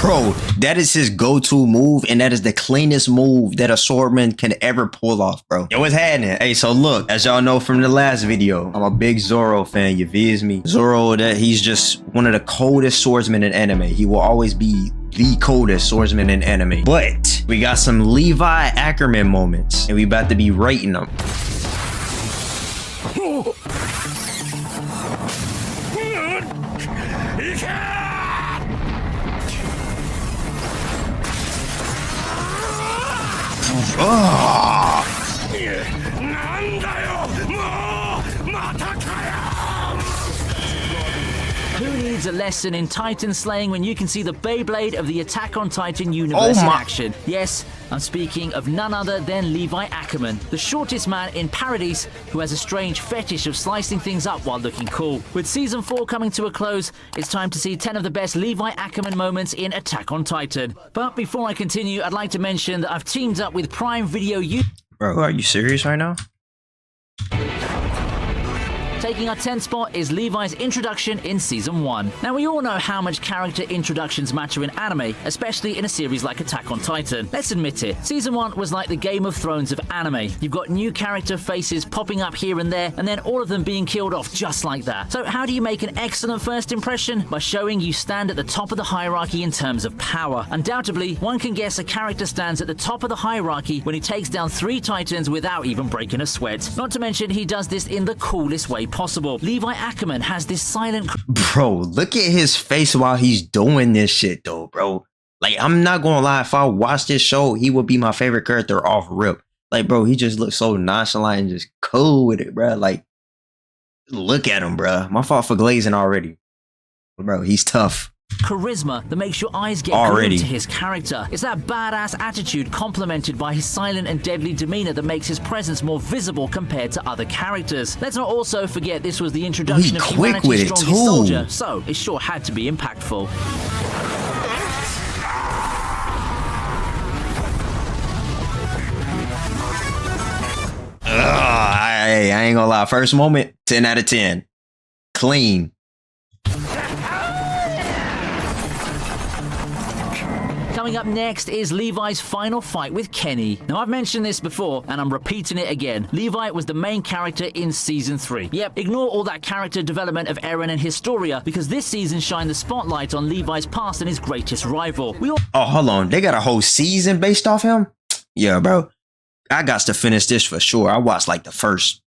Bro, that is his go-to move, and that is the cleanest move that a swordsman can ever pull off, bro. Yo, what's happening? Hey, so look, as y'all know from the last video, I'm a big ZORO fan, you viz me? ZORO, that he's just one of the coldest swordsmen in anime. He will always be the coldest swordsman in anime. But we got some Levi ACKERMAN moments, and we about to be rating them. Who needs a lesson in Titan slaying when you can see the Beyblade of the Attack on Titan universe in action? Yes, I'm speaking of none other than Levi ACKERMAN, the shortest man in Paradise who has a strange fetish of slicing things up while looking cool. With Season 4 coming to a close, it's time to see 10 of the best Levi ACKERMAN moments in Attack on Titan. But before I continue, I'd like to mention that I've teamed up with Prime Video Bro, are you serious right now? Taking our 10th spot is Levi's introduction in Season 1. Now, we all know how much character introductions matter in anime, especially in a series like Attack on Titan. Let's admit it, Season 1 was like the Game of Thrones of anime. You've got new character faces popping up here and there, and then all of them being killed off just like that. So how do you make an excellent first impression? By showing you stand at the top of the hierarchy in terms of power. Undoubtedly, one can guess a character stands at the top of the hierarchy when he takes down 3 Titans without even breaking a sweat. Not to mention, he does this in the coolest way possible. Levi ACKERMAN has this silent... Bro, look at his face while he's doing this shit though, bro. Like, I'm not gonna lie, if I watch this show, he would be my favorite character off rip. Like, bro, he just looks so nonchalant and just cool with it, bro. Like, look at him, bro. My fault for glazing already. Bro, he's tough. Charisma that makes your eyes get glued to his character. It's that badass attitude complemented by his silent and deadly demeanor that makes his presence more visible compared to other characters. Let's not also forget this was the introduction of humanity's strongest soldier, so it sure had to be impactful. I ain't gonna lie. First moment, 10 out of 10. Clean. Coming up next is Levi's final fight with Kenny. Now, I've mentioned this before, and I'm repeating it again. Levi was the main character in Season 3. Yep, ignore all that character development of Erwin and Historia, because this season shined the spotlight on Levi's past and his greatest rival. Oh, hold on. They got a whole season based off him? Yeah, bro. I got to finish this for sure. I watched like the first,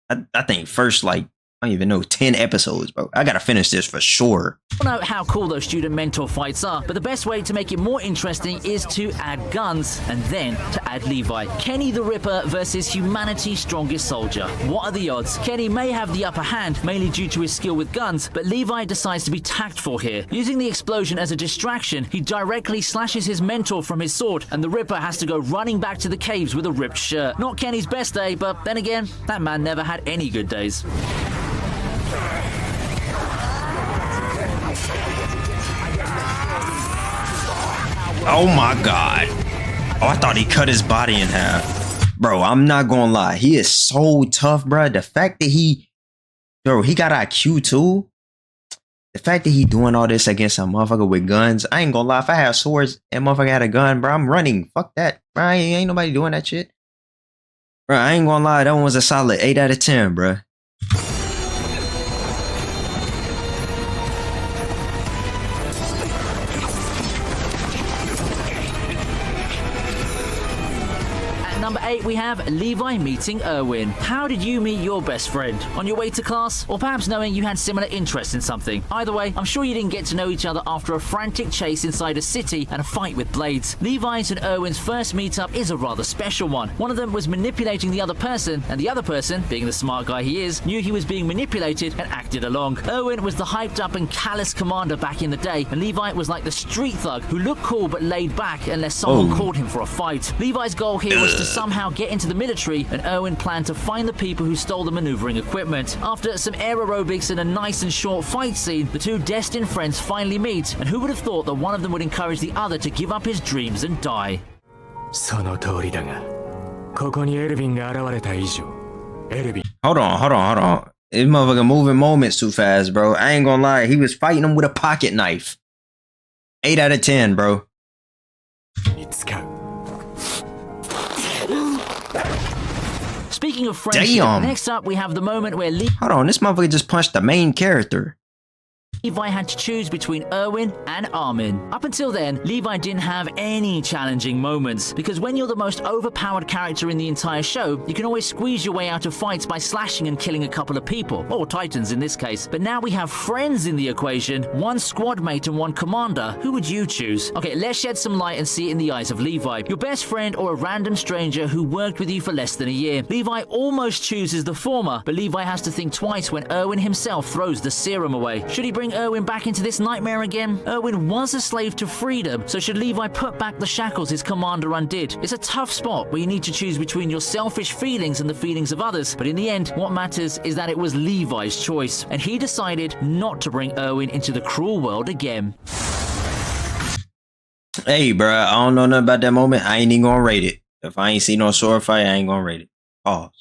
I think first like, I don't even know, 10 episodes, bro. I gotta finish this for sure. I don't know how cool those student mentor fights are, but the best way to make it more interesting is to add guns and then to add Levi. Kenny the Ripper versus humanity's strongest soldier. What are the odds? Kenny may have the upper hand, mainly due to his skill with guns, but Levi decides to be tactful here. Using the explosion as a distraction, he directly slashes his mentor from his sword, and the Ripper has to go running back to the caves with a ripped shirt. Not Kenny's best day, but then again, that man never had any good days. Oh my god. Oh, I thought he cut his body in half. Bro, I'm not gonna lie. He is so tough, bro. The fact that he got IQ too. The fact that he doing all this against a motherfucker with guns. I ain't gonna lie. If I had swords and motherfucker had a gun, bro, I'm running. Fuck that. Bro, ain't nobody doing that shit. Bro, I ain't gonna lie. That one was a solid 8 out of 10, bro. Number 8, we have Levi meeting Erwin. How did you meet your best friend? On your way to class? Or perhaps knowing you had similar interests in something? Either way, I'm sure you didn't get to know each other after a frantic chase inside a city and a fight with blades. Levi's and Erwin's first meetup is a rather special one. One of them was manipulating the other person, and the other person, being the smart guy he is, knew he was being manipulated and acted along. Erwin was the hyped up and callous commander back in the day, and Levi was like the street thug who looked cool but laid back unless someone called him for a fight. Levi's goal here was to somehow get into the military, and Erwin planned to find the people who stole the maneuvering equipment. After some air aerobics and a nice and short fight scene, the two destined friends finally meet, and who would have thought that one of them would encourage the other to give up his dreams and die? Hold on. This motherfucker moving moments too fast, bro. I ain't gonna lie. He was fighting him with a pocket knife. 8 out of 10, bro. Speaking of friendship, Damn. next up we have the moment where Hold on, this motherfucker just punched the main character. Levi had to choose between Erwin and Armin. Up until then, Levi didn't have any challenging moments, because when you're the most overpowered character in the entire show, you can always squeeze your way out of fights by slashing and killing a couple of people, or titans in this case. But now we have friends in the equation, one squad mate and one commander. Who would you choose? Okay, let's shed some light and see it in the eyes of Levi. Your best friend or a random stranger who worked with you for less than a year. Levi almost chooses the former, but Levi has to think twice when Erwin himself throws the serum away. Should he bring Erwin back into this nightmare again? Erwin was a slave to freedom, so should Levi put back the shackles his commander undid? It's a tough spot where you need to choose between your selfish feelings and the feelings of others, but in the end, what matters is that it was Levi's choice, and he decided not to bring Erwin into the cruel world again. Hey, bro, I don't know nothing about that moment. I ain't even gonna rate it. If I ain't seen no sword fight, I ain't gonna rate it. Pause.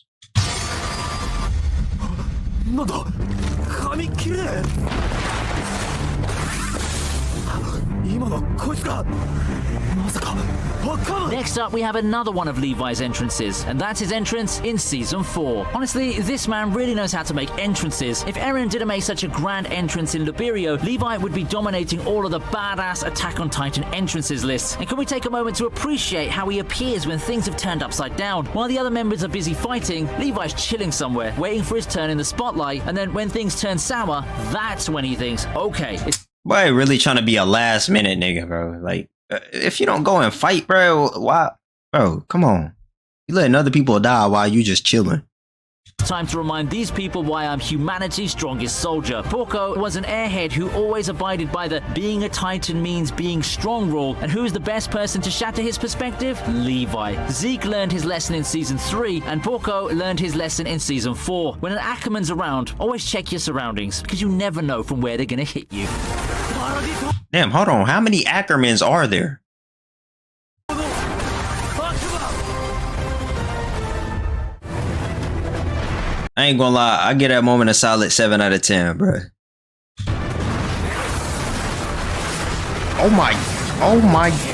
Next up, we have another one of Levi's entrances, and that's his entrance in Season 4. Honestly, this man really knows how to make entrances. If Erwin didn't make such a grand entrance in Liberio, Levi would be dominating all of the badass Attack on Titan entrances lists. And can we take a moment to appreciate how he appears when things have turned upside down? While the other members are busy fighting, Levi's chilling somewhere, waiting for his turn in the spotlight, and then when things turn sour, that's when he thinks, okay, it's Boy, really trying to be a last minute nigga, bro. Like, if you don't go and fight, bro, why? Bro, come on. You letting other people die while you just chilling. time to remind these people why I'm humanity's strongest soldier. Porco was an airhead who always abided by the being a titan means being strong rule, and who's the best person to shatter his perspective? Levi. Zeke learned his lesson in Season 3, and Porco learned his lesson in Season 4. When an ACKERMAN's around, always check your surroundings, because you never know from where they're gonna hit you. Damn, hold on. How many ACKERMANs are there? I ain't gonna lie, I get that moment a solid 7 out of 10, bro. Oh my.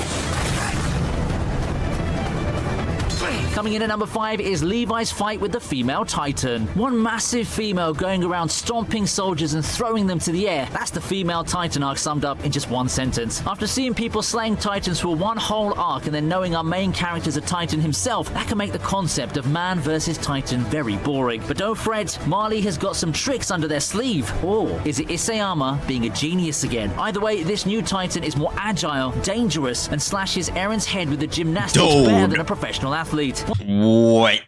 Coming in at number 5 is Levi's fight with the female Titan. One massive female going around stomping soldiers and throwing them to the air. That's the female Titan arc summed up in just one sentence. After seeing people slaying Titans for one whole arc and then knowing our main character's a Titan himself, that can make the concept of man versus Titan very boring. But don't fret, Marley has got some tricks under their sleeve. Or is it Isayama being a genius again? Either way, this new Titan is more agile, dangerous, and slashes Eren's head with the gymnastics better than a professional athlete. What?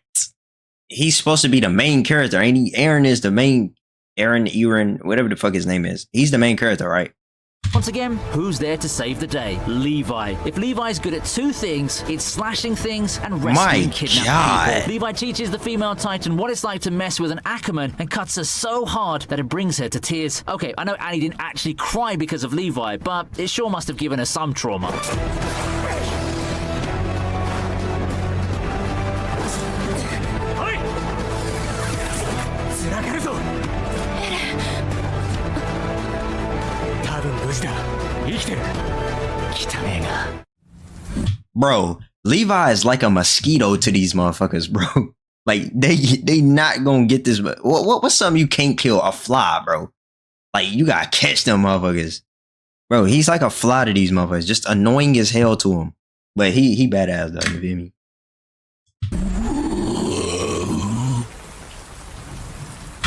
He's supposed to be the main character, ain't he? Eren is the main. Eren, whatever the fuck his name is. He's the main character, right? Once again, who's there to save the day? Levi. If Levi's good at two things, it's slashing things and rescuing kidnapped people. Levi teaches the female Titan what it's like to mess with an ACKERMAN and cuts her so hard that it brings her to tears. Okay, I know Annie didn't actually cry because of Levi, but it sure must have given her some trauma. Bro, Levi is like a mosquito to these motherfuckers, bro. Like they not gonna get this. What's something you can't kill? A fly, bro. Like you gotta catch them motherfuckers, bro. He's like a fly to these motherfuckers, just annoying as hell to him. But he badass though. You feel me?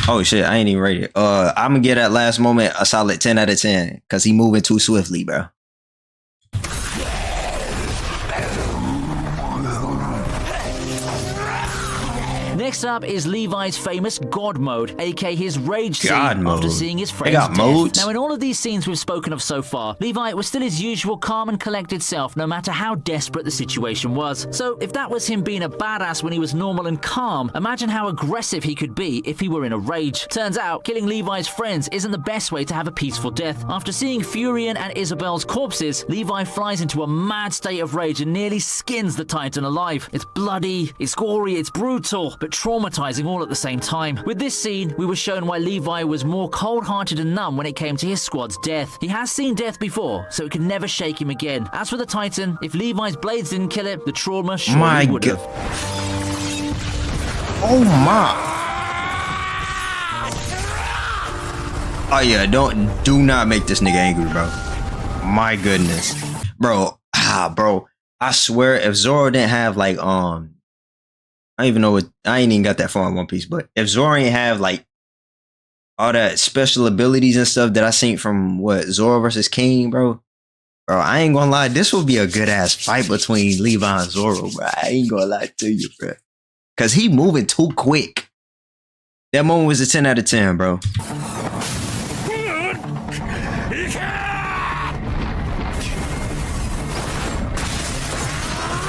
Oh shit, I ain't even rated. I'm gonna give that last moment a solid 10 out of 10 because he moving too swiftly, bro. Next up is Levi's famous God mode, aka his rage scene after seeing his friend's death. Modes. Now, in all of these scenes we've spoken of so far, Levi was still his usual calm and collected self, no matter how desperate the situation was. So, if that was him being a badass when he was normal and calm, imagine how aggressive he could be if he were in a rage. Turns out, killing Levi's friends isn't the best way to have a peaceful death. After seeing Furion and Isabel's corpses, Levi flies into a mad state of rage and nearly skins the Titan alive. It's bloody, it's gory, it's brutal, but traumatizing all at the same time. With this scene, we were shown why Levi was more cold-hearted and numb when it came to his squad's death. He has seen death before, so it could never shake him again. As for the Titan, if Levi's blades didn't kill it, the trauma surely would have. Oh my. Oh yeah, do not make this nigga angry, bro. My goodness. Bro, bro. I swear if Zoro didn't have like I don't even know what, I ain't even got that far in One Piece, but if Zoro ain't have like all that special abilities and stuff that I seen from what Zoro versus King, bro, I ain't gonna lie, this would be a good ass fight between Levi and Zoro, bro. I ain't gonna lie to you, bro, cause he moving too quick. That moment was a 10 out of 10, bro.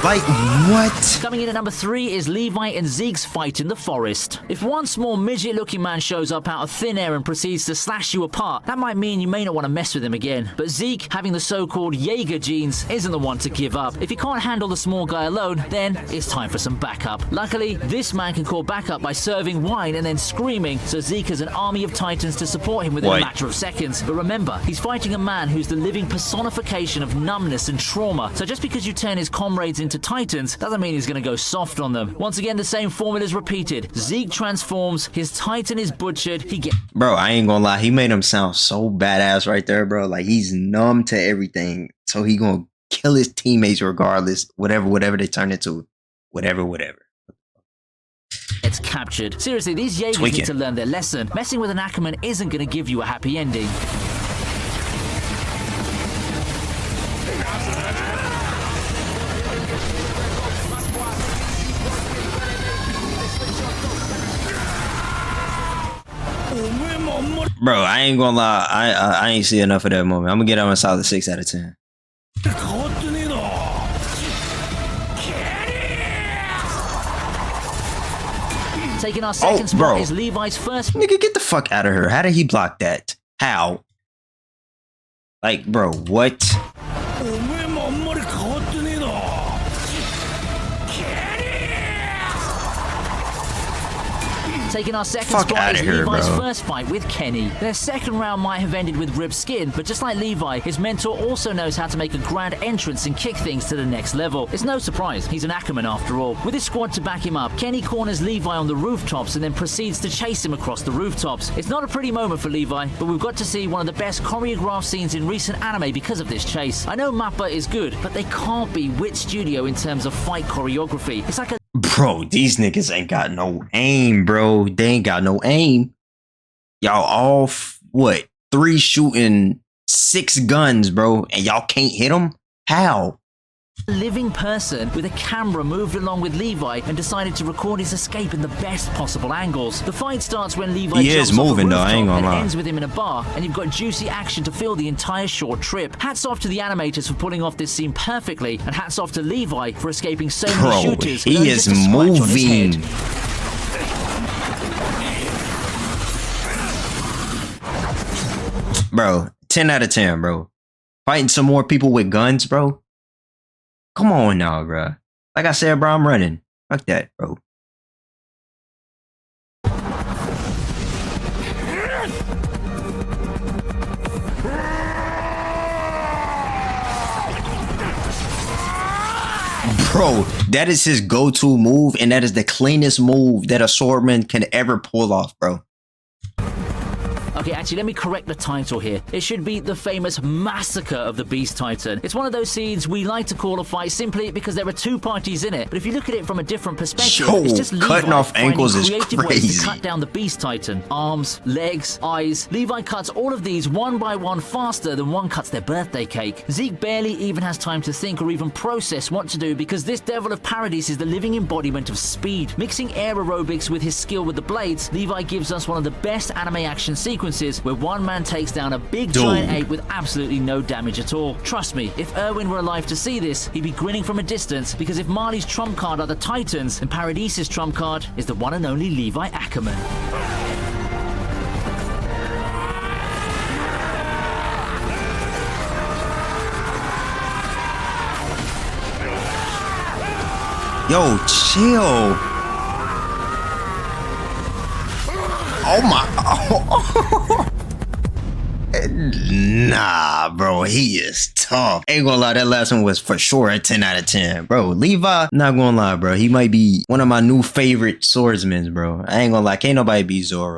Like, what? Coming in at number 3 is Levi and Zeke's fight in the forest. If one small midget-looking man shows up out of thin air and proceeds to slash you apart, that might mean you may not want to mess with him again. But Zeke, having the so-called Jaeger genes, isn't the one to give up. If he can't handle the small guy alone, then it's time for some backup. Luckily, this man can call backup by serving wine and then screaming, so Zeke has an army of titans to support him within a matter of seconds. But remember, he's fighting a man who's the living personification of numbness and trauma, so just because you turn his comrades into titans doesn't mean he's gonna go soft on them. Once again, the same formula is repeated. Zeke transforms, his titan is butchered, Bro, I ain't gonna lie, he made him sound so badass right there, bro. Like, he's numb to everything, so he gonna kill his teammates regardless, whatever they turn into, whatever. It's captured. Seriously, these Jaegers need to learn their lesson. Messing with an Ackerman isn't gonna give you a happy ending. Bro, I ain't gonna lie, I ain't see enough of that moment. I'm gonna get him a solid 6 out of 10. Taking our second spot is Levi's first. Nigga, get the fuck out of here. How did he block that? How? Like, bro, what? Taking our second spot is Levi's first fight with Kenny. Their second round might have ended with ripped skin, but just like Levi, his mentor also knows how to make a grand entrance and kick things to the next level. It's no surprise, he's an Ackerman after all. With his squad to back him up, Kenny corners Levi on the rooftops and then proceeds to chase him across the rooftops. It's not a pretty moment for Levi, but we've got to see one of the best choreographed scenes in recent anime because of this chase. I know Mappa is good, but they can't be Wit Studio in terms of fight choreography. It's like a Bro, these niggas ain't got no aim, bro. They ain't got no aim. Y'all all, 3 shooting 6 guns, bro, and y'all can't hit them? How? living person with a camera moved along with Levi and decided to record his escape in the best possible angles. The fight starts when Levi jumps off a rooftop and ends with him in a bar, and you've got juicy action to fill the entire short trip. Hats off to the animators for pulling off this scene perfectly, and hats off to Levi for escaping so many shooters. He is moving. Bro, 10 out of 10, bro. Fighting some more people with guns, bro. Come on now, bro. Like I said, bro, I'm running. Fuck that, bro. Bro, that is his go-to move, and that is the cleanest move that a swordsman can ever pull off, bro. Okay, actually, let me correct the title here. It should be the famous Massacre of the Beast Titan. It's one of those scenes we like to call a fight simply because there are two parties in it. But if you look at it from a different perspective, it's just Levi cutting off ankles is creative ways crazy. to cut down the Beast Titan. Arms, legs, eyes. Levi cuts all of these one by one faster than one cuts their birthday cake. Zeke barely even has time to think or even process what to do because this devil of paradise is the living embodiment of speed. Mixing air aerobics with his skill with the blades, Levi gives us one of the best anime action sequences where one man takes down a big giant ape with absolutely no damage at all. Trust me, if Erwin were alive to see this, he'd be grinning from a distance, because if Marley's trump card are the Titans, then Paradise's trump card is the one and only Levi Ackerman. Yo, chill. Oh my. Nah, bro, he is tough. Ain't gonna lie, that last one was for sure a 10 out of 10. Bro, Levi, not gonna lie, bro. He might be one of my new favorite swordsmen, bro. I ain't gonna lie, can't nobody beat ZORO.